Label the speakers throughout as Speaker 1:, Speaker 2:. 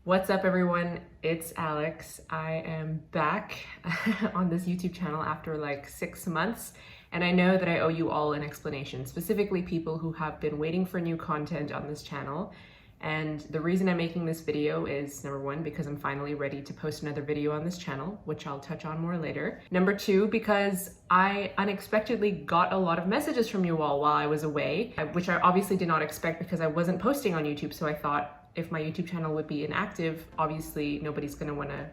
Speaker 1: What's up, everyone? It's Alex. I am back on this YouTube channel after like 6 months, and I know that I owe you all an explanation, specifically people who have been waiting for new content on this channel. And the reason I'm making this video is, number one, because I'm finally ready to post another video on this channel, which I'll touch on more later. Number two, because I unexpectedly got a lot of messages from you all while I was away, which I obviously did not expect because I wasn't posting on YouTube. So I thought if my YouTube channel would be inactive, obviously nobody's gonna wanna,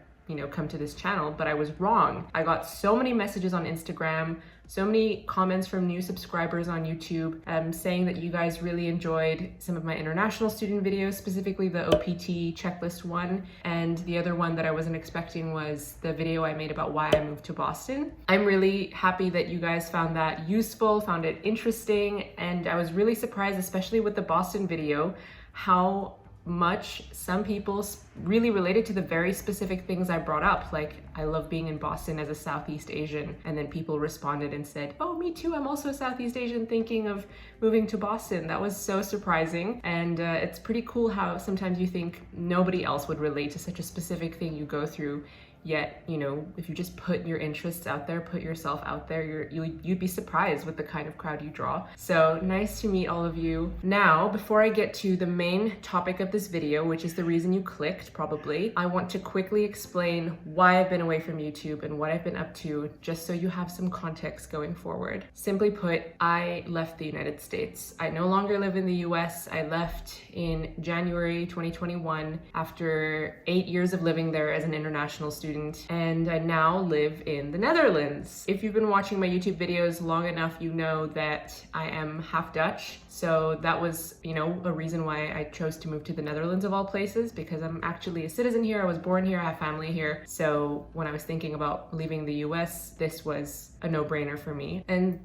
Speaker 1: come to this channel, but I was wrong. I got so many messages on Instagram, so many comments from new subscribers on YouTube saying that you guys really enjoyed some of my international student videos, specifically the OPT checklist one, and the other one that I wasn't expecting was the video I made about why I moved to Boston. I'm really happy that you guys found that useful, found it interesting, and I was really surprised, especially with the Boston video, how much some people really related to the very specific things I brought up. Like, I love being in Boston as a Southeast Asian, and then people responded and said, oh, me too, I'm also a Southeast Asian thinking of moving to Boston. That was so surprising, and it's pretty cool how sometimes you think nobody else would relate to such a specific thing you go through. Yet, if you just put your interests out there, put yourself out there, you'd be surprised with the kind of crowd you draw. So nice to meet all of you. Now, before I get to the main topic of this video, which is the reason you clicked probably, I want to quickly explain why I've been away from YouTube and what I've been up to, just so you have some context going forward. Simply put, I left the United States. I no longer live in the US. I left in January 2021 after 8 years of living there as an international student. And I now live in the Netherlands. If you've been watching my YouTube videos long enough, you know that I am half Dutch. So that was, a reason why I chose to move to the Netherlands of all places, because I'm actually a citizen here. I was born here, I have family here. So when I was thinking about leaving the US, this was a no-brainer for me. And,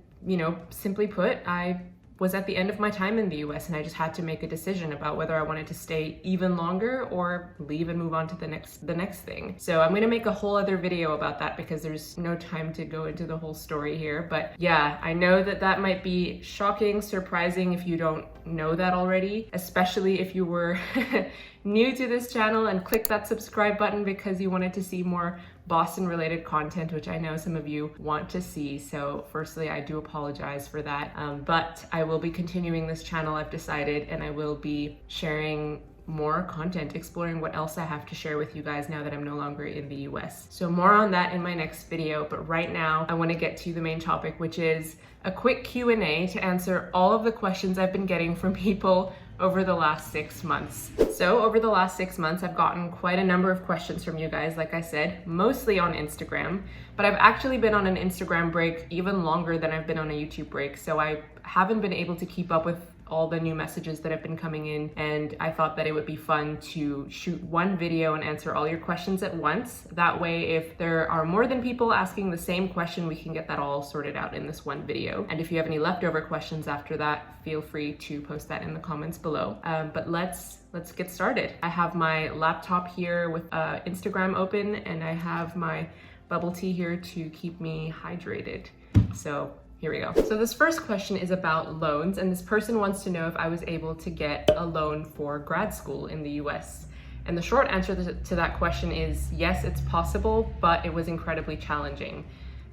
Speaker 1: simply put, I was at the end of my time in the US, and I just had to make a decision about whether I wanted to stay even longer or leave and move on to the next thing. So I'm gonna make a whole other video about that because there's no time to go into the whole story here. But yeah, I know that might be shocking, surprising if you don't know that already, especially if you were new to this channel and click that subscribe button because you wanted to see more Boston related content, which I know some of you want to see. So firstly, I do apologize for that. But I will be continuing this channel, I've decided, and I will be sharing more content, exploring what else I have to share with you guys now that I'm no longer in the US. So more on that in my next video, but right now I want to get to the main topic, which is a quick Q&A to answer all of the questions I've been getting from people over the last 6 months. So over the last 6 months, I've gotten quite a number of questions from you guys, like I said, mostly on Instagram, but I've actually been on an Instagram break even longer than I've been on a YouTube break. So I haven't been able to keep up with all the new messages that have been coming in, and I thought that it would be fun to shoot one video and answer all your questions at once. That way, if there are more than people asking the same question, we can get that all sorted out in this one video. And if you have any leftover questions after that, feel free to post that in the comments below. But let's get started. I have my laptop here with Instagram open, and I have my bubble tea here to keep me hydrated. So here we go. So this first question is about loans, and this person wants to know if I was able to get a loan for grad school in the US. And the short answer to that question is yes, it's possible, but it was incredibly challenging.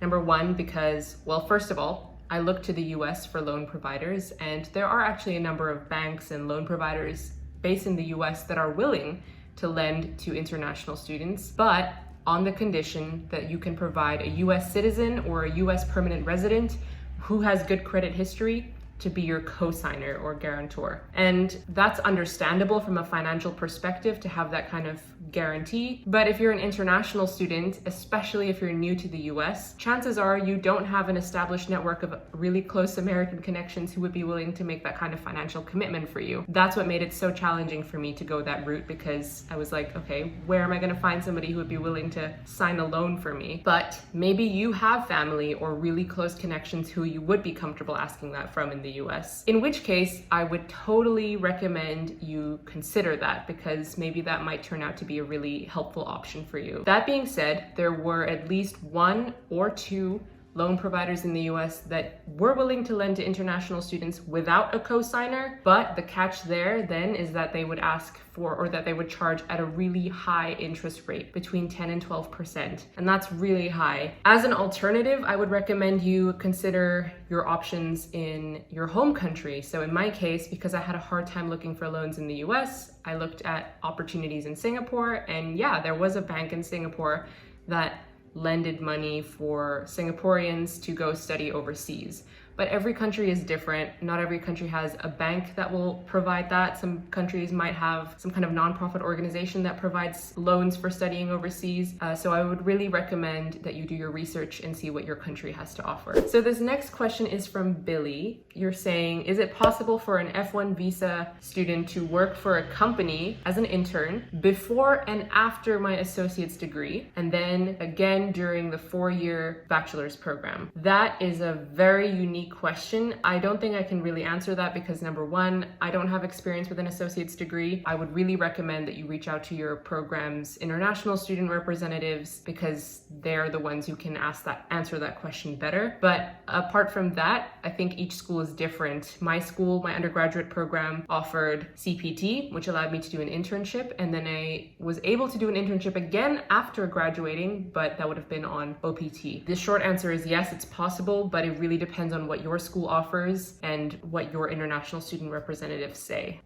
Speaker 1: Number one, because, well, first of all, I looked to the US for loan providers, and there are actually a number of banks and loan providers based in the US that are willing to lend to international students, but on the condition that you can provide a US citizen or a US permanent resident who has good credit history to be your co-signer or guarantor. And that's understandable from a financial perspective to have that kind of guarantee. But if you're an international student, especially if you're new to the US, chances are you don't have an established network of really close American connections who would be willing to make that kind of financial commitment for you. That's what made it so challenging for me to go that route, because I was like, okay, where am I gonna find somebody who would be willing to sign a loan for me? But maybe you have family or really close connections who you would be comfortable asking that from in the US. In which case, I would totally recommend you consider that, because maybe that might turn out to be a really helpful option for you. That being said, there were at least 1 or 2 loan providers in the US that were willing to lend to international students without a co-signer, but the catch there then is that they would ask for, or that they would charge at a really high interest rate, between 10 and 12%. And that's really high. As an alternative, I would recommend you consider your options in your home country. So in my case, because I had a hard time looking for loans in the US, I looked at opportunities in Singapore, and yeah, there was a bank in Singapore that lended money for Singaporeans to go study overseas. But every country is different. Not every country has a bank that will provide that. Some countries might have some kind of nonprofit organization that provides loans for studying overseas. So I would really recommend that you do your research and see what your country has to offer. So this next question is from Billy. You're saying, is it possible for an F1 visa student to work for a company as an intern before and after my associate's degree, and then again during the 4-year bachelor's program? That is a very unique question. I don't think I can really answer that because, number one, I don't have experience with an associate's degree. I would really recommend that you reach out to your program's international student representatives because they're the ones who can answer that question better. But apart from that, I think each school is different. My school, my undergraduate program, offered CPT, which allowed me to do an internship, and then I was able to do an internship again after graduating, but that would have been on OPT. The short answer is yes, it's possible, but it really depends on what your school offers and what your international student representatives say.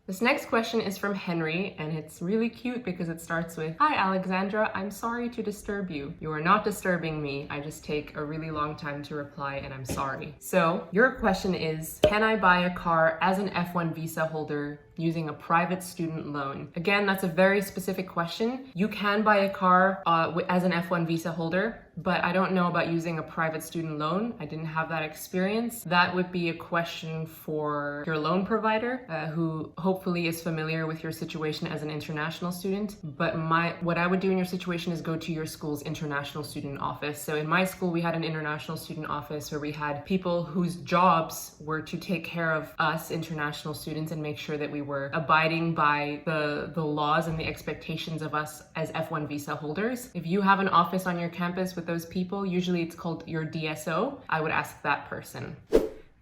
Speaker 1: This next question is from Henry, and it's really cute because it starts with, "Hi Alexandra, I'm sorry to disturb you. You are not disturbing me. I just take a really long time to reply and I'm sorry." So your question is, can I buy a car as an F1 visa holder using a private student loan? Again, that's a very specific question. You can buy a car as an F1 visa holder, but I don't know about using a private student loan. I didn't have that experience. That would be a question for your loan provider, who hopefully is familiar with your situation as an international student. But what I would do in your situation is go to your school's international student office. So in my school, we had an international student office where we had people whose jobs were to take care of us international students and make sure that we were abiding by the laws and the expectations of us as F1 visa holders. If you have an office on your campus with those people, usually it's called your DSO, I would ask that person.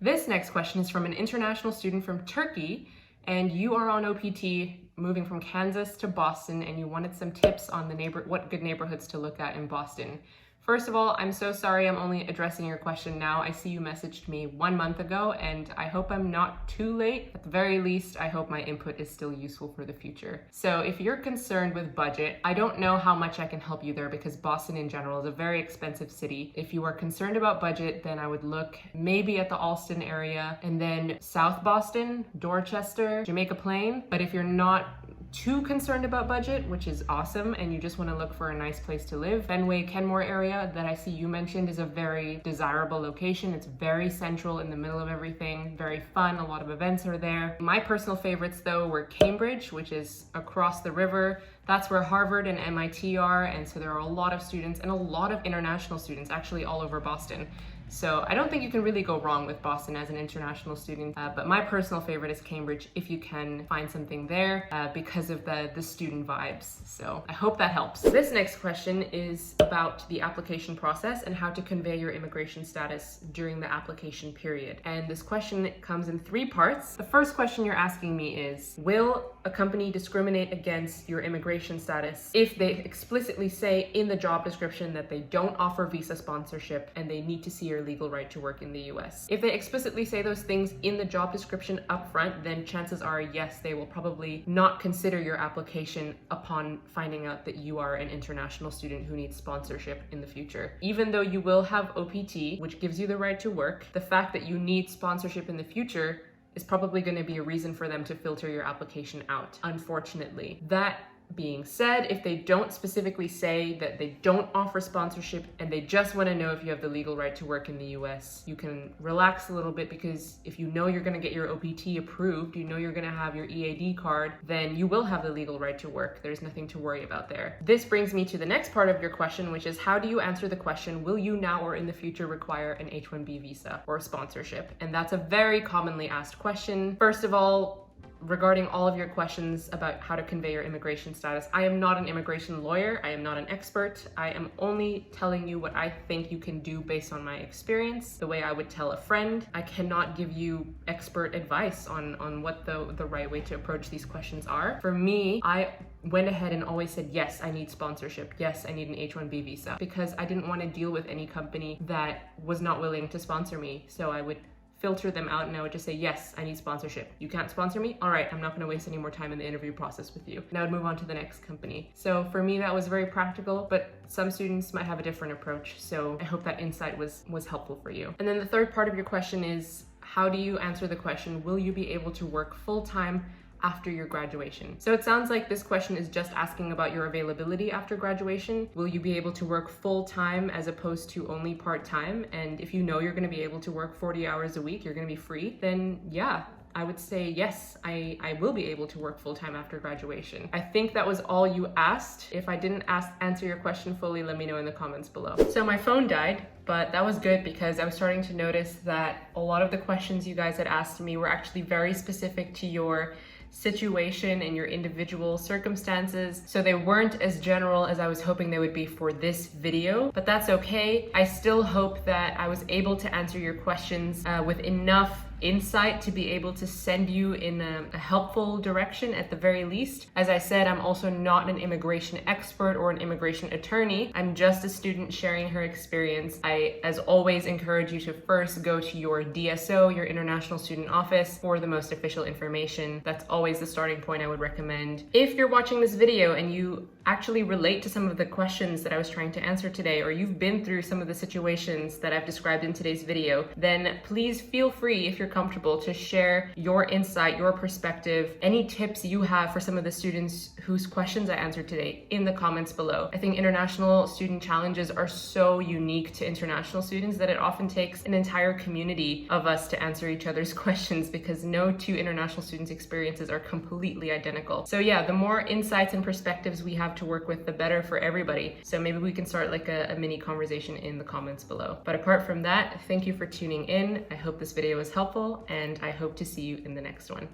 Speaker 1: This next question is from an international student from Turkey, and you are on OPT moving from Kansas to Boston, and you wanted some tips on what good neighborhoods to look at in Boston. First of all, I'm so sorry I'm only addressing your question now. I see you messaged me 1 month ago, and I hope I'm not too late. At the very least, I hope my input is still useful for the future. So if you're concerned with budget, I don't know how much I can help you there because Boston in general is a very expensive city. If you are concerned about budget, then I would look maybe at the Allston area, and then South Boston, Dorchester, Jamaica Plain. But if you're not too concerned about budget, which is awesome, and you just want to look for a nice place to live, Fenway, Kenmore area that I see you mentioned is a very desirable location. It's very central in the middle of everything, very fun, a lot of events are there. My personal favorites though were Cambridge, which is across the river. That's where Harvard and MIT are, and so there are a lot of students and a lot of international students actually all over Boston. So I don't think you can really go wrong with Boston as an international student, but my personal favorite is Cambridge if you can find something there because of the student vibes. So I hope that helps. This next question is about the application process and how to convey your immigration status during the application period. And this question comes in 3 parts. The first question you're asking me is, will a company discriminate against your immigration status if they explicitly say in the job description that they don't offer visa sponsorship and they need to see your legal right to work in the US? If they explicitly say those things in the job description up front, then chances are yes, they will probably not consider your application upon finding out that you are an international student who needs sponsorship in the future. Even though you will have OPT, which gives you the right to work, the fact that you need sponsorship in the future is probably going to be a reason for them to filter your application out, unfortunately. That being said, if they don't specifically say that they don't offer sponsorship and they just want to know if you have the legal right to work in the US, you can relax a little bit, because if you know you're going to get your OPT approved, you know you're going to have your EAD card, then you will have the legal right to work. There's nothing to worry about there. This brings me to the next part of your question, which is, how do you answer the question, will you now or in the future require an H-1B visa or sponsorship? And that's a very commonly asked question. First of all, regarding all of your questions about how to convey your immigration status. I am not an immigration lawyer. I am not an expert. I am only telling you what I think you can do based on my experience, the way I would tell a friend. I cannot give you expert advice on what the right way to approach these questions are. For me, I went ahead and always said, yes, I need sponsorship. Yes, I need an H-1B visa, because I didn't want to deal with any company that was not willing to sponsor me. So I would filter them out and I would just say, yes, I need sponsorship. You can't sponsor me? All right, I'm not gonna waste any more time in the interview process with you. And I would move on to the next company. So for me, that was very practical, but some students might have a different approach. So I hope that insight was helpful for you. And then the third part of your question is, how do you answer the question, will you be able to work full-time after your graduation? So it sounds like this question is just asking about your availability after graduation. Will you be able to work full-time as opposed to only part-time? And if you know you're going to be able to work 40 hours a week, you're going to be free, then yeah, I would say yes, I will be able to work full-time after graduation. I think that was all you asked. If I didn't answer your question fully, let me know in the comments below. So my phone died, but that was good because I was starting to notice that a lot of the questions you guys had asked me were actually very specific to your situation and your individual circumstances. So they weren't as general as I was hoping they would be for this video, but that's okay. I still hope that I was able to answer your questions with enough insight to be able to send you in a helpful direction at the very least. As I said, I'm also not an immigration expert or an immigration attorney. I'm just a student sharing her experience. I, as always, encourage you to first go to your DSO, your International Student Office, for the most official information. That's always the starting point I would recommend. If you're watching this video and you actually relate to some of the questions that I was trying to answer today, or you've been through some of the situations that I've described in today's video, then please feel free, if you're comfortable, to share your insight, your perspective, any tips you have for some of the students whose questions I answered today in the comments below. I think international student challenges are so unique to international students that it often takes an entire community of us to answer each other's questions, because no two international students' experiences are completely identical. So yeah, the more insights and perspectives we have to work with, the better for everybody. So maybe we can start like a mini conversation in the comments below. But apart from that, thank you for tuning in. I hope this video was helpful, and I hope to see you in the next one.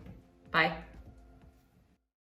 Speaker 1: Bye.